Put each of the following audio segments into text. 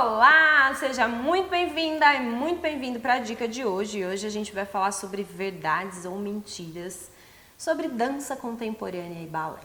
Olá, seja muito bem-vinda e muito bem-vindo para a dica de hoje. Hoje a gente vai falar sobre verdades ou mentiras sobre dança contemporânea e balé.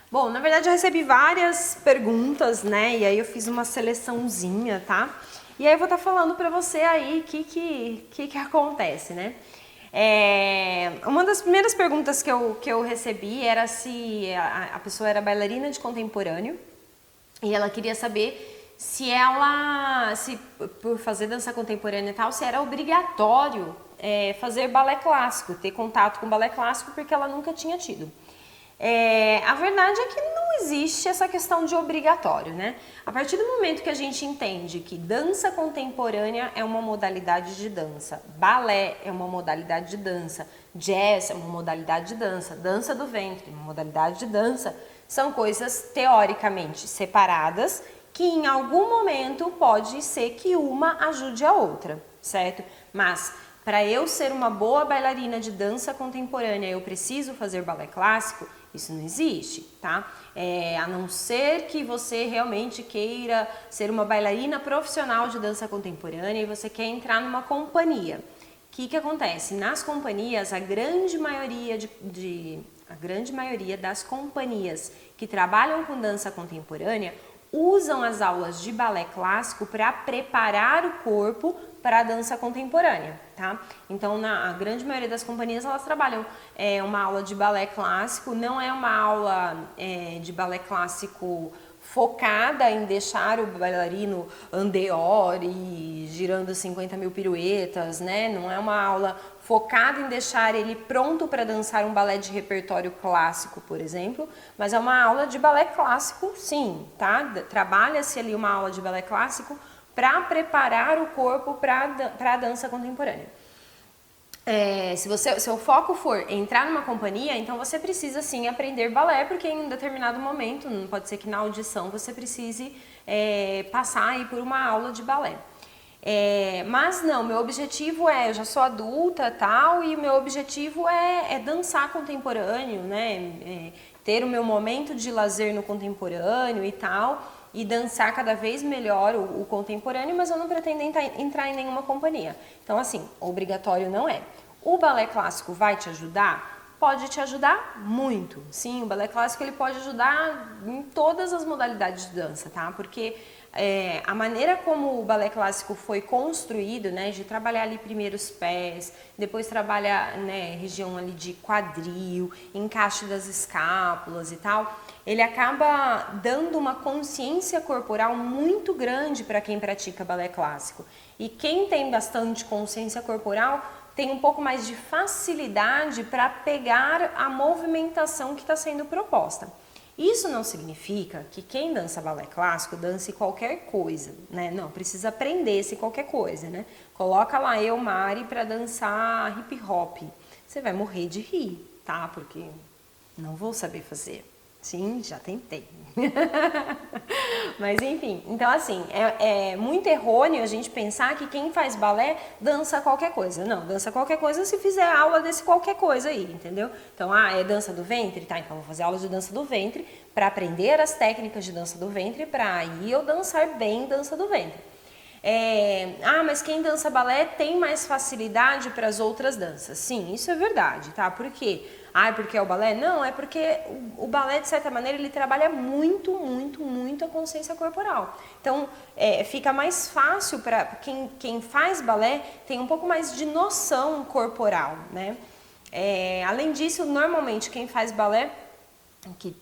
Bom, na verdade eu recebi várias perguntas, né? E aí eu fiz uma seleçãozinha, tá? E aí eu vou estar falando para você aí o que acontece, né? Uma das primeiras perguntas que eu recebi era se a pessoa era bailarina de contemporâneo e ela queria saber se por fazer dança contemporânea e tal, se era obrigatório fazer balé clássico, ter contato com balé clássico, porque ela nunca tinha tido. A verdade é que não existe essa questão de obrigatório, né? A partir do momento que a gente entende que dança contemporânea é uma modalidade de dança, balé é uma modalidade de dança, jazz é uma modalidade de dança, dança do ventre é uma modalidade de dança, são coisas teoricamente separadas que em algum momento pode ser que uma ajude a outra, certo? Mas para eu ser uma boa bailarina de dança contemporânea, eu preciso fazer balé clássico? Isso não existe, tá? A não ser que você realmente queira ser uma bailarina profissional de dança contemporânea e você quer entrar numa companhia. O que acontece? Nas companhias, a grande maioria das companhias que trabalham com dança contemporânea usam as aulas de balé clássico para preparar o corpo para a dança contemporânea, tá? Então, a grande maioria das companhias, elas trabalham uma aula de balé clássico, não é uma aula de balé clássico focada em deixar o bailarino andeor e girando 50 mil piruetas, né? Não é uma aula focada em deixar ele pronto para dançar um balé de repertório clássico, por exemplo, mas é uma aula de balé clássico, sim, tá? Trabalha-se ali uma aula de balé clássico para preparar o corpo para a dança contemporânea. Se o foco for entrar numa companhia, então você precisa sim aprender balé, porque em um determinado momento, não pode ser que na audição você precise passar aí por uma aula de balé. Mas não, meu objetivo eu já sou adulta tal, e o meu objetivo é dançar contemporâneo, né? Ter o meu momento de lazer no contemporâneo e tal, e dançar cada vez melhor o contemporâneo, mas eu não pretendo entrar em nenhuma companhia. Então, assim, obrigatório não é. O balé clássico vai te ajudar? Pode te ajudar muito. Sim, o balé clássico ele pode ajudar em todas as modalidades de dança, tá? Porque a maneira como o balé clássico foi construído, né, de trabalhar ali primeiro os pés, depois trabalha, né, região ali de quadril, encaixe das escápulas e tal, ele acaba dando uma consciência corporal muito grande para quem pratica balé clássico. E quem tem bastante consciência corporal tem um pouco mais de facilidade para pegar a movimentação que está sendo proposta. Isso não significa que quem dança balé clássico dance qualquer coisa, né? Não, precisa aprender esse qualquer coisa, né? Coloca lá eu, Mari, para dançar hip hop. Você vai morrer de rir, tá? Porque não vou saber fazer. Sim, já tentei. Mas enfim, então assim, é muito errôneo a gente pensar que quem faz balé dança qualquer coisa. Não, dança qualquer coisa se fizer aula desse qualquer coisa aí, entendeu? Então, é dança do ventre? Tá, então vou fazer aula de dança do ventre para aprender as técnicas de dança do ventre para aí eu dançar bem dança do ventre. Mas quem dança balé tem mais facilidade para as outras danças. Sim, isso é verdade, tá? Por quê? Porque é o balé? Não, é porque o balé, de certa maneira, ele trabalha muito, muito, muito a consciência corporal. Então, fica mais fácil para quem faz balé, tem um pouco mais de noção corporal, né? Além disso, normalmente, quem faz balé, que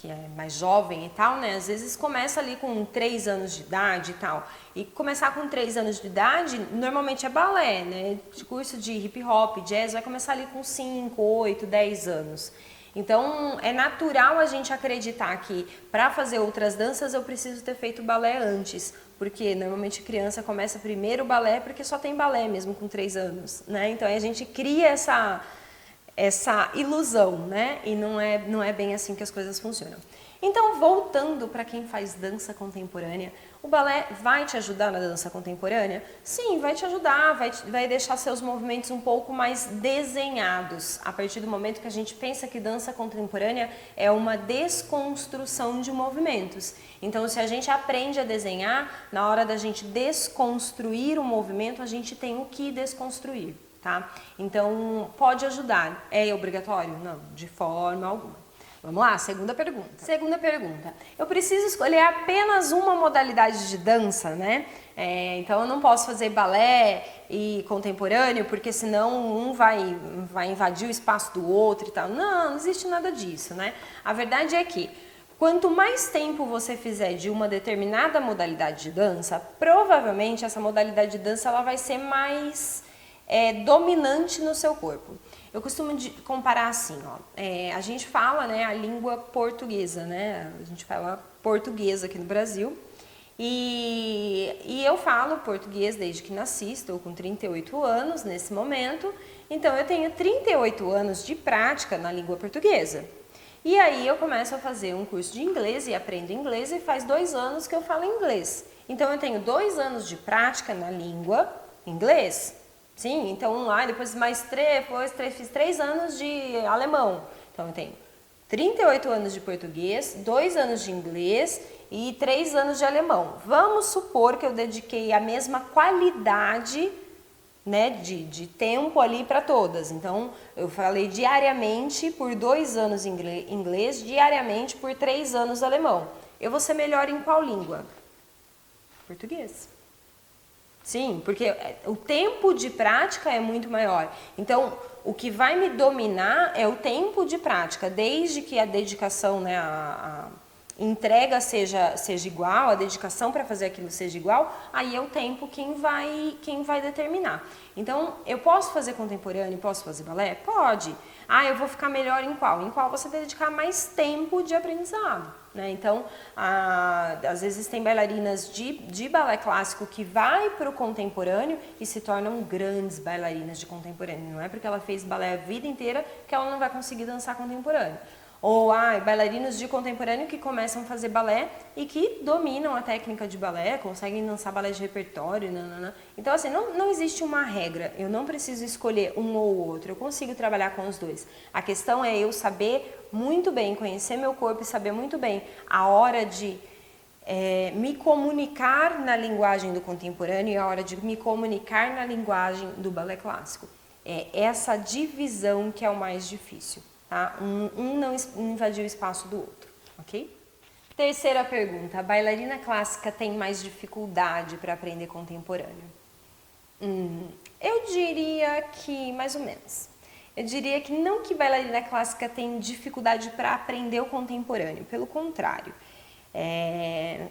é mais jovem e tal, né? Às vezes começa ali com 3 anos de idade e tal. E começar com 3 anos de idade, normalmente é balé, né? De curso de hip hop, jazz, vai começar ali com 5, 8, 10 anos. Então, é natural a gente acreditar que para fazer outras danças eu preciso ter feito balé antes. Porque normalmente criança começa primeiro o balé porque só tem balé mesmo com 3 anos, né? Então, a gente cria essa ilusão, né? E não é bem assim que as coisas funcionam. Então, voltando para quem faz dança contemporânea, o balé vai te ajudar na dança contemporânea? Sim, vai te ajudar, vai deixar seus movimentos um pouco mais desenhados. A partir do momento que a gente pensa que dança contemporânea é uma desconstrução de movimentos. Então, se a gente aprende a desenhar, na hora da gente desconstruir o movimento, a gente tem o que desconstruir, tá? Então, pode ajudar. É obrigatório? Não, de forma alguma. Vamos lá, segunda pergunta. Segunda pergunta. Eu preciso escolher apenas uma modalidade de dança, né? Então eu não posso fazer balé e contemporâneo, porque senão um vai invadir o espaço do outro e tal. Não existe nada disso, né? A verdade é que quanto mais tempo você fizer de uma determinada modalidade de dança, provavelmente essa modalidade de dança ela vai ser mais dominante no seu corpo. Eu costumo comparar assim, ó, a gente fala, né, a língua portuguesa, né, a gente fala português aqui no Brasil, e eu falo português desde que nasci, estou com 38 anos nesse momento, então eu tenho 38 anos de prática na língua portuguesa. E aí eu começo a fazer um curso de inglês e aprendo inglês e faz 2 anos que eu falo inglês. Então eu tenho 2 anos de prática na língua inglês. Sim, então lá, depois mais fiz 3 anos de alemão. Então eu tenho 38 anos de português, 2 anos de inglês e 3 anos de alemão. Vamos supor que eu dediquei a mesma qualidade, né, de tempo ali para todas. Então eu falei diariamente por 2 anos inglês, diariamente por 3 anos alemão. Eu vou ser melhor em qual língua? Português. Sim, porque o tempo de prática é muito maior. Então, o que vai me dominar é o tempo de prática, desde que a dedicação, né, a entrega seja igual, a dedicação para fazer aquilo seja igual, aí é o tempo quem vai determinar. Então, eu posso fazer contemporâneo, posso fazer balé? Pode. Ah, eu vou ficar melhor em qual? Em qual você dedicar mais tempo de aprendizado, né? Então, às vezes tem bailarinas de balé clássico que vai para o contemporâneo e se tornam grandes bailarinas de contemporâneo. Não é porque ela fez balé a vida inteira que ela não vai conseguir dançar contemporâneo. Ou bailarinos de contemporâneo que começam a fazer balé e que dominam a técnica de balé, conseguem dançar balé de repertório, nanana. Então assim, não existe uma regra, eu não preciso escolher um ou outro, eu consigo trabalhar com os dois. A questão é eu saber muito bem, conhecer meu corpo e saber muito bem a hora de me comunicar na linguagem do contemporâneo e a hora de me comunicar na linguagem do balé clássico. É essa divisão que é o mais difícil. Tá? Um não invadir o espaço do outro, ok? Terceira pergunta, a bailarina clássica tem mais dificuldade para aprender contemporâneo? Eu diria que mais ou menos. Eu diria que não que bailarina clássica tem dificuldade para aprender o contemporâneo, pelo contrário.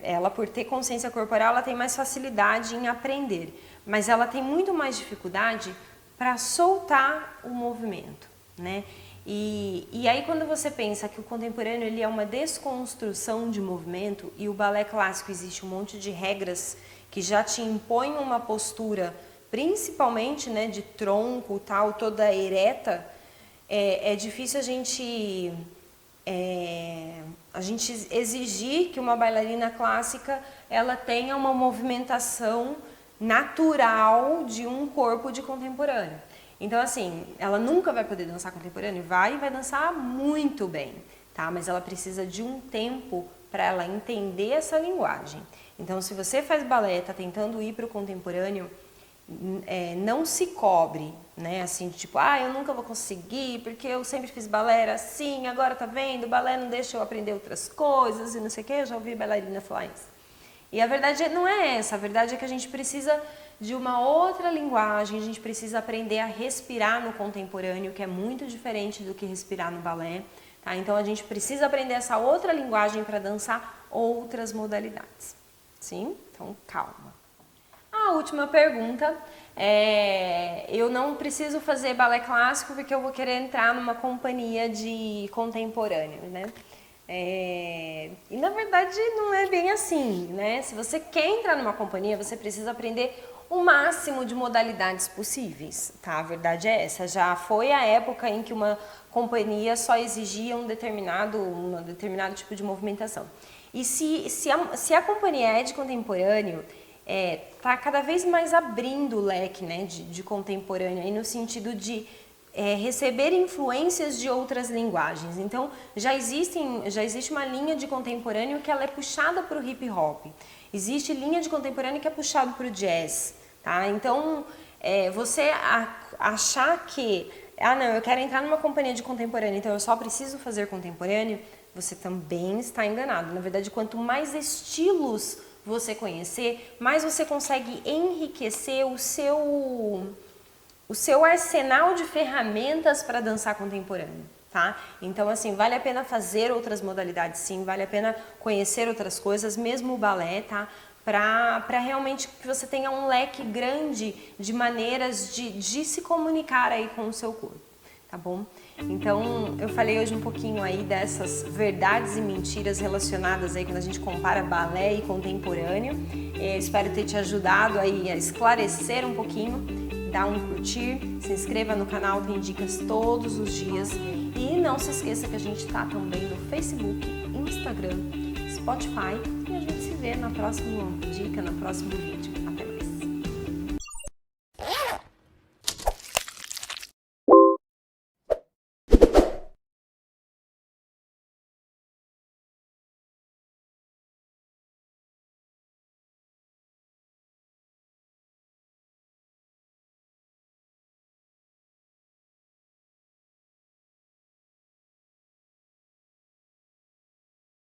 Ela, por ter consciência corporal, ela tem mais facilidade em aprender, mas ela tem muito mais dificuldade para soltar o movimento, né? E aí quando você pensa que o contemporâneo ele é uma desconstrução de movimento e o balé clássico existe um monte de regras que já te impõem uma postura, principalmente, né, de tronco, tal, toda ereta, é difícil a gente exigir que uma bailarina clássica ela tenha uma movimentação natural de um corpo de contemporâneo. Então, assim, ela nunca vai poder dançar contemporâneo, vai dançar muito bem, tá? Mas ela precisa de um tempo para ela entender essa linguagem. Então, se você faz balé, tá tentando ir para o contemporâneo, não se cobre, né? Assim, tipo, eu nunca vou conseguir, porque eu sempre fiz balé, era assim, agora tá vendo, o balé não deixa eu aprender outras coisas e não sei o quê, eu já ouvi bailarina falar isso. E a verdade não é essa, a verdade é que a gente precisa de uma outra linguagem, a gente precisa aprender a respirar no contemporâneo, que é muito diferente do que respirar no balé, tá? Então a gente precisa aprender essa outra linguagem para dançar outras modalidades, sim? Então calma. A última pergunta eu não preciso fazer balé clássico porque eu vou querer entrar numa companhia de contemporâneo, né? E na verdade não é bem assim, né? Se você quer entrar numa companhia, você precisa aprender o máximo de modalidades possíveis, tá? A verdade é essa. Já foi a época em que uma companhia só exigia um determinado tipo de movimentação. E se a companhia é de contemporâneo, tá cada vez mais abrindo o leque, né, de contemporâneo, aí no sentido de receber influências de outras linguagens. Então, já existe uma linha de contemporâneo que ela é puxada para o hip hop. Existe linha de contemporâneo que é puxado para o jazz, tá? Então, você achar que, não, eu quero entrar numa companhia de contemporâneo, então eu só preciso fazer contemporâneo, você também está enganado. Na verdade, quanto mais estilos você conhecer, mais você consegue enriquecer o seu arsenal de ferramentas para dançar contemporâneo, tá? Então, assim, vale a pena fazer outras modalidades, sim, vale a pena conhecer outras coisas, mesmo o balé, tá? Para realmente que você tenha um leque grande de maneiras de se comunicar aí com o seu corpo, tá bom? Então, eu falei hoje um pouquinho aí dessas verdades e mentiras relacionadas aí quando a gente compara balé e contemporâneo. Espero ter te ajudado aí a esclarecer um pouquinho. Dá um curtir, se inscreva no canal, tem dicas todos os dias. E não se esqueça que a gente tá também no Facebook, Instagram, Spotify. E a gente se vê na próxima dica, no próximo vídeo.